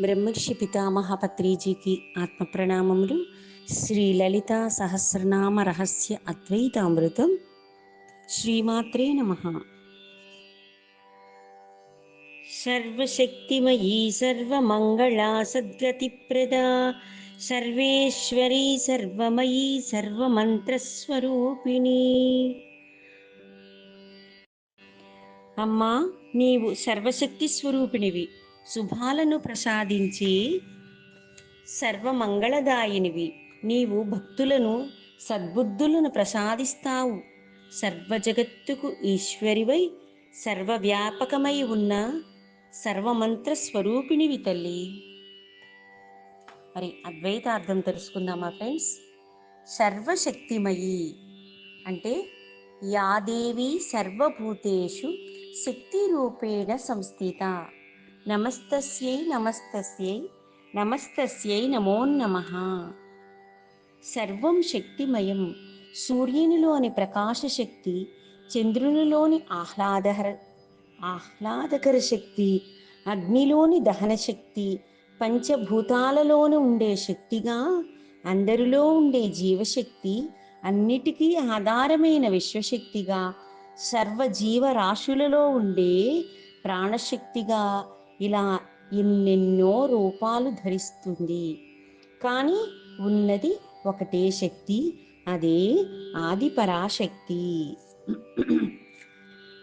బ్రహ్మర్షి పితామహ పత్రిజీకి ఆత్మ ప్రణామములు. శ్రీ లలిత సహస్రనామ రహస్య అద్వైతామృతం. శ్రీమాత్రే నమః. సర్వశక్తిమయీ సర్వమంగళా సద్గతిప్రదా సర్వేశ్వరీ సర్వమయీ సర్వమంత్రస్వరూపిణి. అమ్మా, నీవు సర్వశక్తి స్వరూపిణివి, శుభాలను ప్రసాదించి సర్వమంగళదాయినివి. నీవు భక్తులను సద్బుద్ధులను ప్రసాదిస్తావు. సర్వజగత్తుకు ఈశ్వరివై సర్వవ్యాపకమై ఉన్న సర్వమంత్ర స్వరూపిణివి తల్లి. మరి అద్వైతార్థం తెలుసుకుందామా ఫ్రెండ్స్? సర్వశక్తిమయి అంటే యాదేవి సర్వభూతేషు శక్తి రూపేణ సంస్థిత. నమస్తస్యై నమస్తస్యై నమస్తస్యై నమో నమః. సర్వం శక్తిమయం. సూర్యునిలోని ప్రకాశ శక్తి, చంద్రునిలోని ఆహ్లాదకర శక్తి, అగ్నిలోని దహన శక్తి, పంచభూతాలలోనూ ఉండే శక్తిగా, అందరిలో ఉండే జీవశక్తి, అన్నిటికీ ఆధారమైన విశ్వశక్తిగా, సర్వజీవరాశులలో ఉండే ప్రాణశక్తిగా, ఇలా ఎన్నెన్నో రూపాలు ధరిస్తుంది. కానీ ఉన్నది ఒకటే శక్తి, అదే ఆదిపరాశక్తి.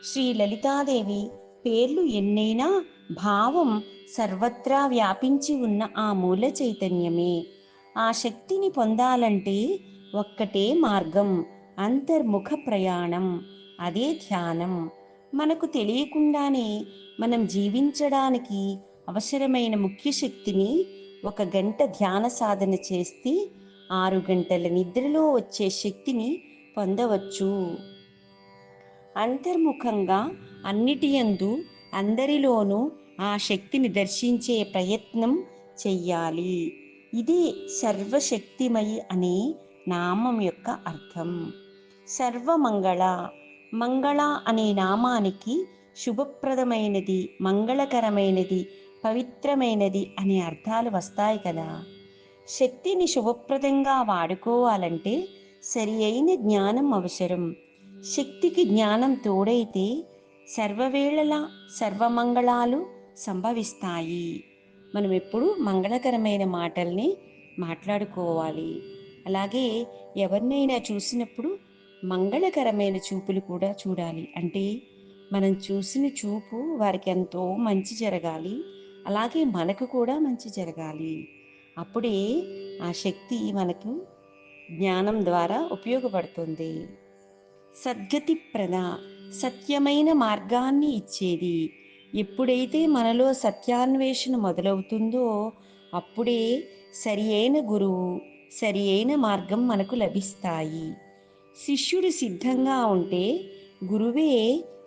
శ్రీ లలితాదేవి పేర్లు ఎన్నైనా భావం సర్వత్రా వ్యాపించి ఉన్న ఆ మూల చైతన్యమే. ఆ శక్తిని పొందాలంటే ఒక్కటే మార్గం, అంతర్ముఖ ప్రయాణం. అదే ధ్యానం. మనకు తెలియకుండానే మనం జీవించడానికి అవసరమైన ముఖ్య శక్తిని 1 గంట ధ్యాన సాధన చేస్తే 6 గంటల నిద్రలో వచ్చే శక్తిని పొందవచ్చు. అంతర్ముఖంగా అన్నిటియందు అందరిలోనూ ఆ శక్తిని దర్శించే ప్రయత్నం చెయ్యాలి. ఇది సర్వశక్తిమయి అనే నామం యొక్క అర్థం. సర్వమంగళ. మంగళ అనే నామానికి శుభప్రదమైనది, మంగళకరమైనది, పవిత్రమైనది అనే అర్థాలు వస్తాయి కదా. శక్తిని శుభప్రదంగా వాడుకోవాలంటే సరి అయిన జ్ఞానం అవసరం. శక్తికి జ్ఞానం తోడైతే సర్వవేళలా సర్వమంగళాలు సంభవిస్తాయి. మనం ఎప్పుడు మంగళకరమైన మాటల్ని మాట్లాడుకోవాలి. అలాగే ఎవరినైనా చూసినప్పుడు మంగళకరమైన చూపులు కూడా చూడాలి. అంటే మనం చూసిన చూపు వారికి ఎంతో మంచి జరగాలి, అలాగే మనకు కూడా మంచి జరగాలి. అప్పుడే ఆ శక్తి మనకు జ్ఞానం ద్వారా ఉపయోగపడుతుంది. సద్గతి ప్రద. సత్యమైన మార్గాన్ని ఇచ్చేది. ఎప్పుడైతే మనలో సత్యాన్వేషణ మొదలవుతుందో అప్పుడే సరి అయిన గురువు, సరి అయిన మార్గం మనకు లభిస్తాయి. శిష్యుడు సిద్ధంగా ఉంటే గురువే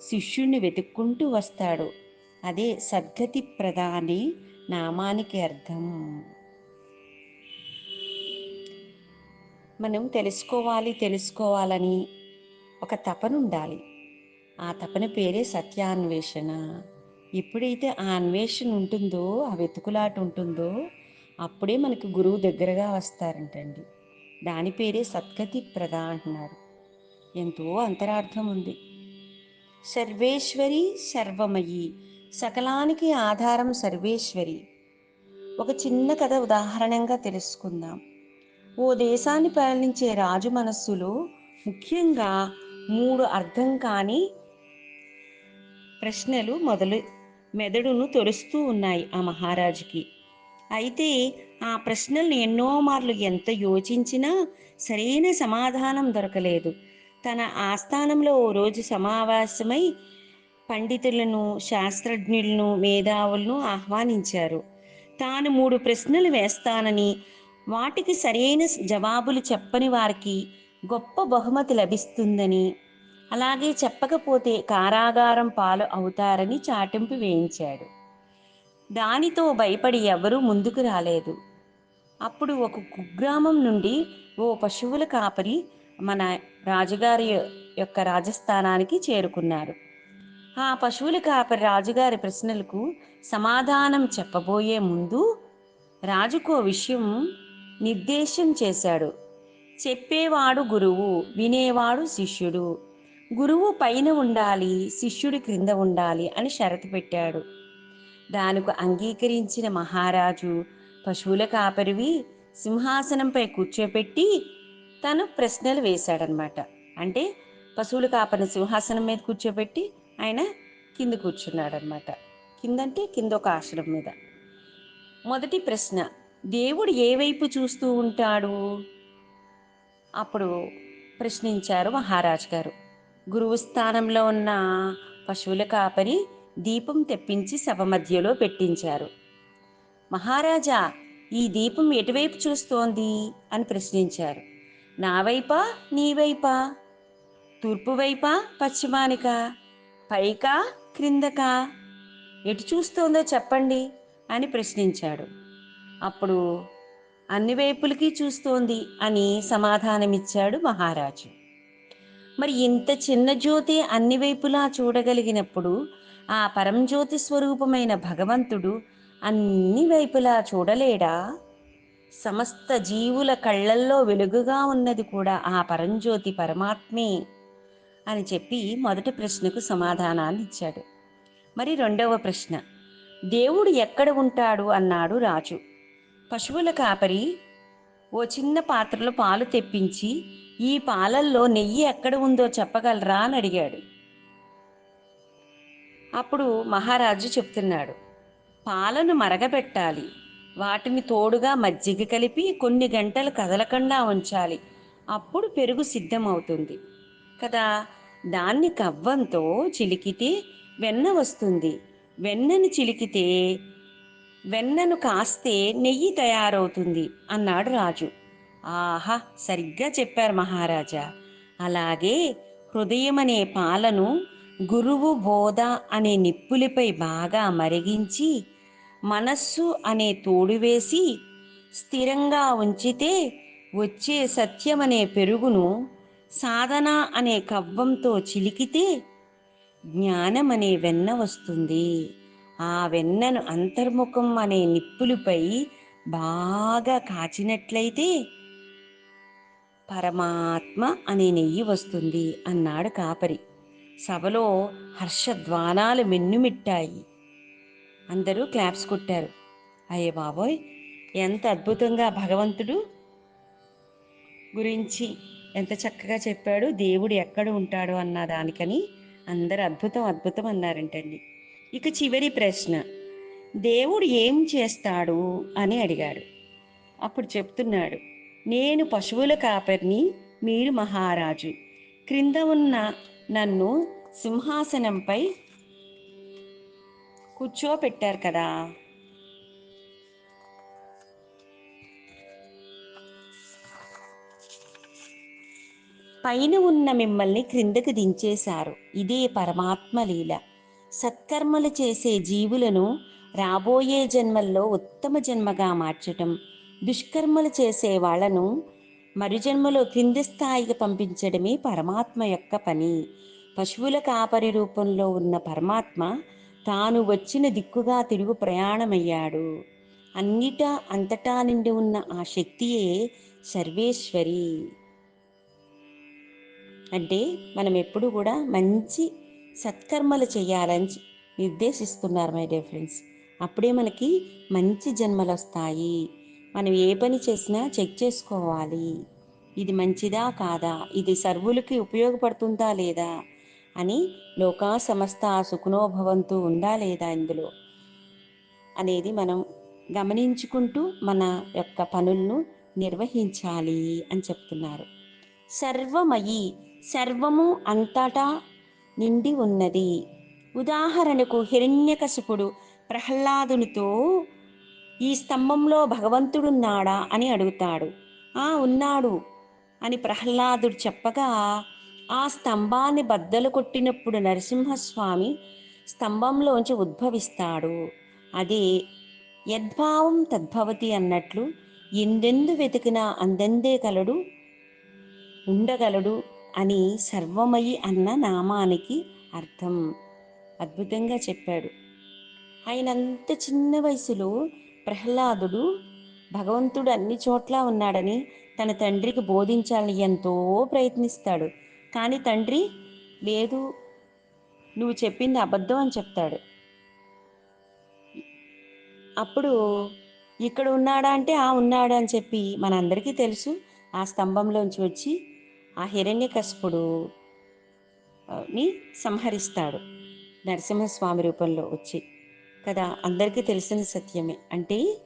శిష్యుణ్ణి వెతుక్కుంటూ వస్తాడు. అదే సద్గతి ప్రద అనే నామానికి అర్థం. మనం తెలుసుకోవాలని ఒక తపన ఉండాలి. ఆ తపన పేరే సత్యాన్వేషణ. ఎప్పుడైతే ఆ అన్వేషణ ఉంటుందో, ఆ వెతుకులాట ఉంటుందో అప్పుడే మనకు గురువు దగ్గరగా వస్తారంటండి. దాని పేరే సద్గతి ప్రద అంటున్నారు. ఎంతో అంతరార్థం ఉంది. సర్వేశ్వరి సర్వమయి. సకలానికి ఆధారం సర్వేశ్వరి. ఒక చిన్న కథ ఉదాహరణంగా తెలుసుకుందాం. ఓ దేశాన్ని పాలించే రాజు మనస్సులో ముఖ్యంగా 3 అర్థం కాని ప్రశ్నలు మెదడును తొలుస్తూ ఉన్నాయి ఆ మహారాజుకి. అయితే ఆ ప్రశ్నల్ని ఎన్నో మార్లు ఎంత యోచించినా సరైన సమాధానం దొరకలేదు. తన ఆస్థానంలో ఓ రోజు సమావేశమై పండితులను, శాస్త్రజ్ఞులను, మేధావులను ఆహ్వానించారు. తాను 3 ప్రశ్నలు వేస్తానని, వాటికి సరైన జవాబులు చెప్పని వారికి గొప్ప బహుమతి లభిస్తుందని, అలాగే చెప్పకపోతే కారాగారం పాలు అవుతారని చాటింపు వేయించాడు. దానితో భయపడి ఎవరూ ముందుకు రాలేదు. అప్పుడు ఒక కుగ్రామం నుండి ఓ పశువుల కాపరి మన రాజుగారి యొక్క రాజస్థానానికి చేరుకున్నారు. ఆ పశువుల కాపరి రాజుగారి ప్రశ్నలకు సమాధానం చెప్పబోయే ముందు రాజుకో విషయం నిర్దేశం చేశాడు. చెప్పేవాడు గురువు, వినేవాడు శిష్యుడు. గురువు పైన ఉండాలి, శిష్యుడు క్రింద ఉండాలి అని షరతు పెట్టాడు. దానికి అంగీకరించిన మహారాజు పశువుల కాపరివి సింహాసనంపై కూర్చోపెట్టి తను ప్రశ్నలు వేశాడనమాట. అంటే పశువుల కాపరిని సింహాసనం మీద కూర్చోబెట్టి ఆయన కింద కూర్చున్నాడనమాట. కిందంటే కింద ఒక ఆశ్రమం మీద. మొదటి ప్రశ్న, దేవుడు ఏ వైపు చూస్తూ ఉంటాడు? అప్పుడు ప్రశ్నించారు మహారాజు గారు. గురువు స్థానంలో ఉన్న పశువుల కాపరి దీపం తెప్పించి సభ మధ్యలో పెట్టించారు. మహారాజా, ఈ దీపం ఎటువైపు చూస్తోంది అని ప్రశ్నించారు. నా వైపా, నీ వైపా? తూర్పు వైపా, పశ్చిమానికా? పైకా, క్రిందకా? ఎటు చూస్తోందో చెప్పండి అని ప్రశ్నించాడు. అప్పుడు అన్ని వైపులకి చూస్తోంది అని సమాధానమిచ్చాడు మహారాజు. మరి ఇంత చిన్న జ్యోతి అన్ని వైపులా చూడగలిగినప్పుడు ఆ పరంజ్యోతి స్వరూపమైన భగవంతుడు అన్ని వైపులా చూడలేడా? సమస్త జీవుల కళ్ళల్లో వెలుగుగా ఉన్నది కూడా ఆ పరంజ్యోతి పరమాత్మే అని చెప్పి మొదటి ప్రశ్నకు సమాధానాన్ని ఇచ్చాడు. మరి రెండవ ప్రశ్న, దేవుడు ఎక్కడ ఉంటాడు అన్నాడు రాజు. పశువుల కాపరి ఓ చిన్న పాత్రలో పాలు తెప్పించి ఈ పాలల్లో నెయ్యి ఎక్కడ ఉందో చెప్పగలరా అని అడిగాడు. అప్పుడు మహారాజు చెప్తున్నాడు, పాలను మరగబెట్టాలి, వాటిని తోడుగా మజ్జిగ కలిపి కొన్ని గంటలు కదలకుండా ఉంచాలి, అప్పుడు పెరుగు సిద్ధమవుతుంది కదా. దాన్ని కవ్వంతో చిలికితే వెన్న వస్తుంది, వెన్నను చిలికితే వెన్నను కాస్తే నెయ్యి తయారవుతుంది అన్నాడు రాజు. ఆహా, సరిగ్గా చెప్పారు మహారాజా. అలాగే హృదయమనే పాలను గురువు బోధ అనే నిప్పులపై బాగా మరిగించి మనస్సు అనే తోడు వేసి స్థిరంగా ఉంచితే వచ్చే సత్యమనే పెరుగును సాధన అనే కవ్వంతో చిలికితే జ్ఞానమనే వెన్న వస్తుంది. ఆ వెన్నను అంతర్ముఖం అనే నిప్పులపై బాగా కాచినట్లయితే పరమాత్మ అనే నెయ్యి వస్తుంది అన్నాడు కాపరి. సభలో హర్షధ్వానాలు మిన్నుమిట్టాయి. అందరూ క్లాప్స్ కొట్టారు. అయ్యే బాబోయ్, ఎంత అద్భుతంగా భగవంతుడు గురించి ఎంత చక్కగా చెప్పాడు, దేవుడు ఎక్కడ ఉంటాడు అన్న దానికని అందరు అద్భుతం అద్భుతం అన్నారంటండి. ఇక చివరి ప్రశ్న, దేవుడు ఏం చేస్తాడు అని అడిగాడు. అప్పుడు చెప్తున్నాడు, నేను పశువుల కాపరిని, మీరు మహారాజు. క్రింద ఉన్న నన్ను సింహాసనంపై కూర్చోపెట్టారు కదా. పైన ఉన్న మిమ్మల్ని క్రిందకు దించేశారు. ఇదే పరమాత్మ లీల. సత్కర్మలు చేసే జీవులను రాబోయే జన్మల్లో ఉత్తమ జన్మగా మార్చటం, దుష్కర్మలు చేసే వాళ్లను మరుజన్మలో క్రింది స్థాయికి పంపించడమే పరమాత్మ యొక్క పని. పశువుల కాపరి రూపంలో ఉన్న పరమాత్మ తాను వచ్చిన దిక్కుగా తిరుగు ప్రయాణమయ్యాడు. అన్నిటా అంతటా నిండి ఉన్న ఆ శక్తియే సర్వేశ్వరి. అంటే మనం ఎప్పుడు కూడా మంచి సత్కర్మలు చేయాలని నిర్దేశిస్తున్నారు మై డియర్ ఫ్రెండ్స్. అప్పుడే మనకి మంచి జన్మలు వస్తాయి. మనం ఏ పని చేసినా చెక్ చేసుకోవాలి, ఇది మంచిదా కాదా, ఇది సర్వులకి ఉపయోగపడుతుందా లేదా అని, లోకా సమస్త సుఖనోభవంతు ఉందా లేదా ఇందులో అనేది మనం గమనించుకుంటూ మన యొక్క పనులను నిర్వహించాలి అని చెప్తున్నారు. సర్వమయి, సర్వము అంతటా నిండి ఉన్నది. ఉదాహరణకు హిరణ్యకశిపుడు ప్రహ్లాదునితో ఈ స్తంభంలో భగవంతుడున్నాడా అని అడుగుతాడు. ఉన్నాడు అని ప్రహ్లాదుడు చెప్పగా ఆ స్తంభాన్ని బద్దలు కొట్టినప్పుడు నరసింహస్వామి స్తంభంలోంచి ఉద్భవిస్తాడు. అదే యద్భావం తద్భవతి అన్నట్లు ఎందెందు వెతికినా అందందే కలడు, ఉండగలడు అని సర్వమయి అన్న నామానికి అర్థం. అద్భుతంగా చెప్పాడు. ఆయన అంత చిన్న వయసులో ప్రహ్లాదుడు భగవంతుడు అన్ని చోట్ల ఉన్నాడని తన తండ్రికి బోధించాలని ఎంతో ప్రయత్నిస్తాడు. కానీ తండ్రి లేదు, నువ్వు చెప్పింది అబద్ధం అని చెప్తాడు. అప్పుడు ఇక్కడ ఉన్నాడా అంటే ఆ ఉన్నాడు అని చెప్పి మనందరికీ తెలుసు, ఆ స్తంభంలోంచి వచ్చి ఆ హిరణ్యకశిపుడు ని సంహరిస్తాడు నరసింహస్వామి రూపంలో వచ్చి కదా. అందరికీ తెలిసిన సత్యమే. అంటే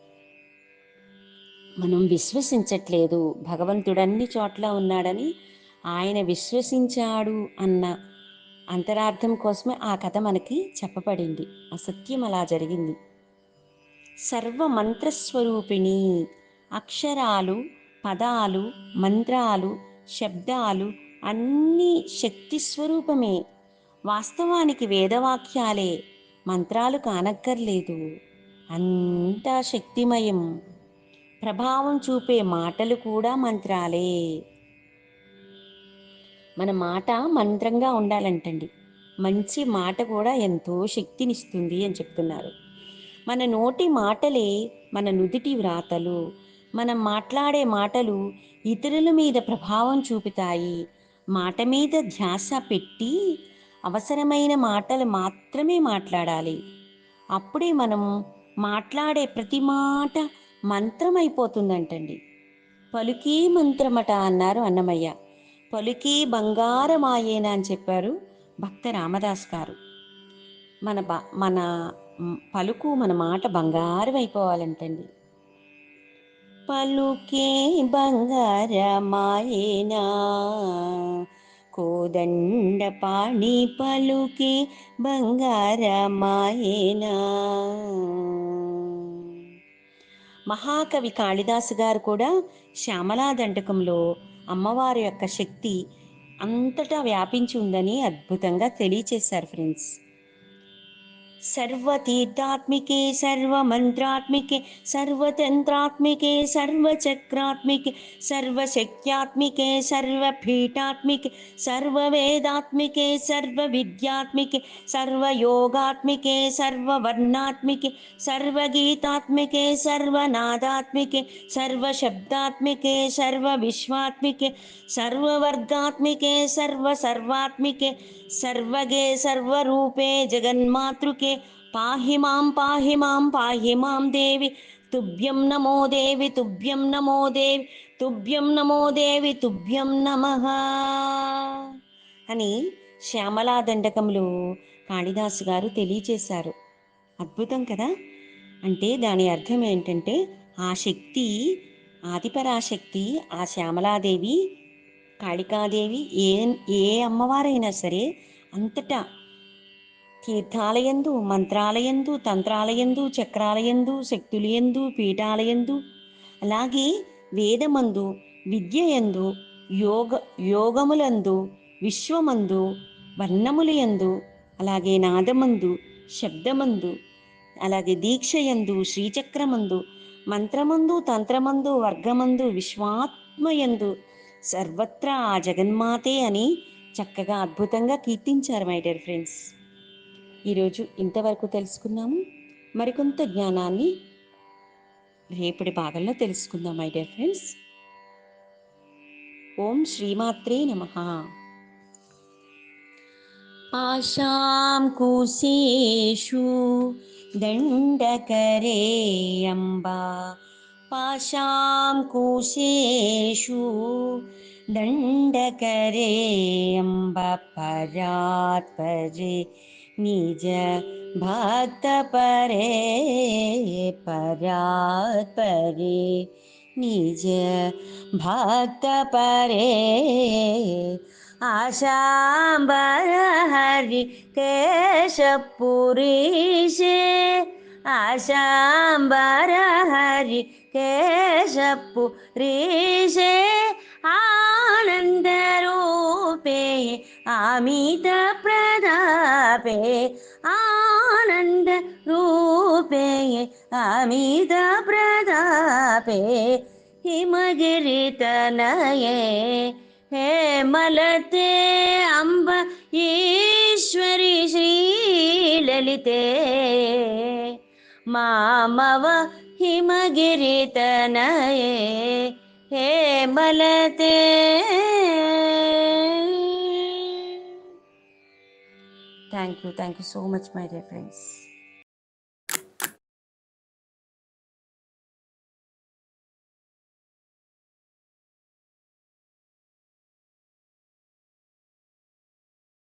మనం విశ్వసించట్లేదు భగవంతుడు అన్ని చోట్ల ఉన్నాడని. ఆయన విశ్వసించాడు అన్న అంతరార్థం కోసమే ఆ కథ మనకి చెప్పబడింది. ఆ సత్యం అలా జరిగింది. సర్వ మంత్రస్వరూపిణి, అక్షరాలు, పదాలు, మంత్రాలు, శబ్దాలు అన్నీ శక్తి స్వరూపమే. వాస్తవానికి వేదవాక్యాలే, మంత్రాలు కానక్కర్లేదు. అంతా శక్తిమయం. ప్రభావం చూపే మాటలు కూడా మంత్రాలే. మన మాట మంత్రంగా ఉండాలంటండి. మంచి మాట కూడా ఎంతో శక్తినిస్తుంది అని చెప్తున్నారు. మన నోటి మాటలే మన నుదిటి వ్రాతలు. మనం మాట్లాడే మాటలు ఇతరుల మీద ప్రభావం చూపుతాయి. మాట మీద ధ్యాస పెట్టి అవసరమైన మాటలు మాత్రమే మాట్లాడాలి. అప్పుడే మనం మాట్లాడే ప్రతి మాట మంత్రమైపోతుందంటండి. పలుకీ మంత్రమట అన్నారు అన్నమయ్య. పలుకీ బంగారమాయేనా అని చెప్పారు భక్త రామదాస్ గారు. మన పలుకు, మన మాట బంగారం అయిపోవాలంటండి. పలుకే బంగారమాయేనా, కోదండ పాణి పలుకే బంగారమాయేనా. మహాకవి కాళిదాసు గారు కూడా శ్యామలా దండకంలో అమ్మవారి యొక్క శక్తి అంతటా వ్యాపించి ఉందని అద్భుతంగా తెలియచేశారు ఫ్రెండ్స్. सर्वतीर्थात्मिके सर्वमन्त्रात्मिके सर्वतन्त्रात्मिके सर्वचक्रात्मिके सर्वशक्त्यात्मिके सर्वपीठात्मिके सर्ववेदात्मिके सर्वविद्यात्मिके सर्वयोगात्मिके सर्ववर्णात्मिके सर्वगीतात्मिके सर्वनादात्मिके सर्वशब्दात्मिके सर्वविश्वात्मिके सर्ववर्गात्मिके सर्वसर्वात्मिके सर्वगे सर्वरूपे जगन्मातृके पाहि मां पाहि मां देवी तुभ्यं नमो देवी तुभ्यं नमो देवी तुभ्यं नमो देवी तुभ्यं नमः అని శ్యామలా దండకంలో కాళిదాసు గారు తెలియచేశారు. అద్భుతం కదా. అంటే దాని అర్థం ఏంటంటే ఆ శక్తి, ఆదిపరాశక్తి, ఆ శ్యామలాదేవి, కాళికాదేవి ఏ అమ్మవారైనా సరే అంతటా తీర్థాలయందు, మంత్రాలయందు, తంత్రాలయందు, చక్రాలయందు, శక్తులయందు, పీఠాలయందు, అలాగే వేదమందు, విద్యయందు, యోగములందు, విశ్వమందు, వర్ణములయందు, అలాగే నాదమందు, శబ్దమందు, అలాగే దీక్షయందు, శ్రీచక్రమందు, మంత్రమందు, తంత్రమందు, వర్గమందు, విశ్వాత్మయందు సర్వత్రా ఆ జగన్మాతే అని చక్కగా అద్భుతంగా కీర్తించారు మై డియర్ ఫ్రెండ్స్. ఈరోజు ఇంతవరకు తెలుసుకున్నాము. మరికొంత జ్ఞానాన్ని రేపటి భాగంలో తెలుసుకుందాం మై డియర్ ఫ్రెండ్స్. ఓం శ్రీమాత్రే నమః. ఆశాం కుశేషు దండకరే అంబా, పాశాం కుశేషు దండకరే అంబ, పరాత్పరే నిజ భక్త పరే, పరాత్పరే నిజ భక్త పరే. आशांबर हरि केशपुरीशे, आशांबर हरि केशपुरीशे, आनंद रूपे अमित प्रतापे, आनंद रूपे अमित प्रतापे, हिमगिरि तनये हे मलते अम्ब ईश्वरी Shri ಲಲಿತೆ ಮಾಮವ ಹಿಮಗಿರಿತನಯೇ ಹೇಮಲತೆ. Thank you so much, my dear friends.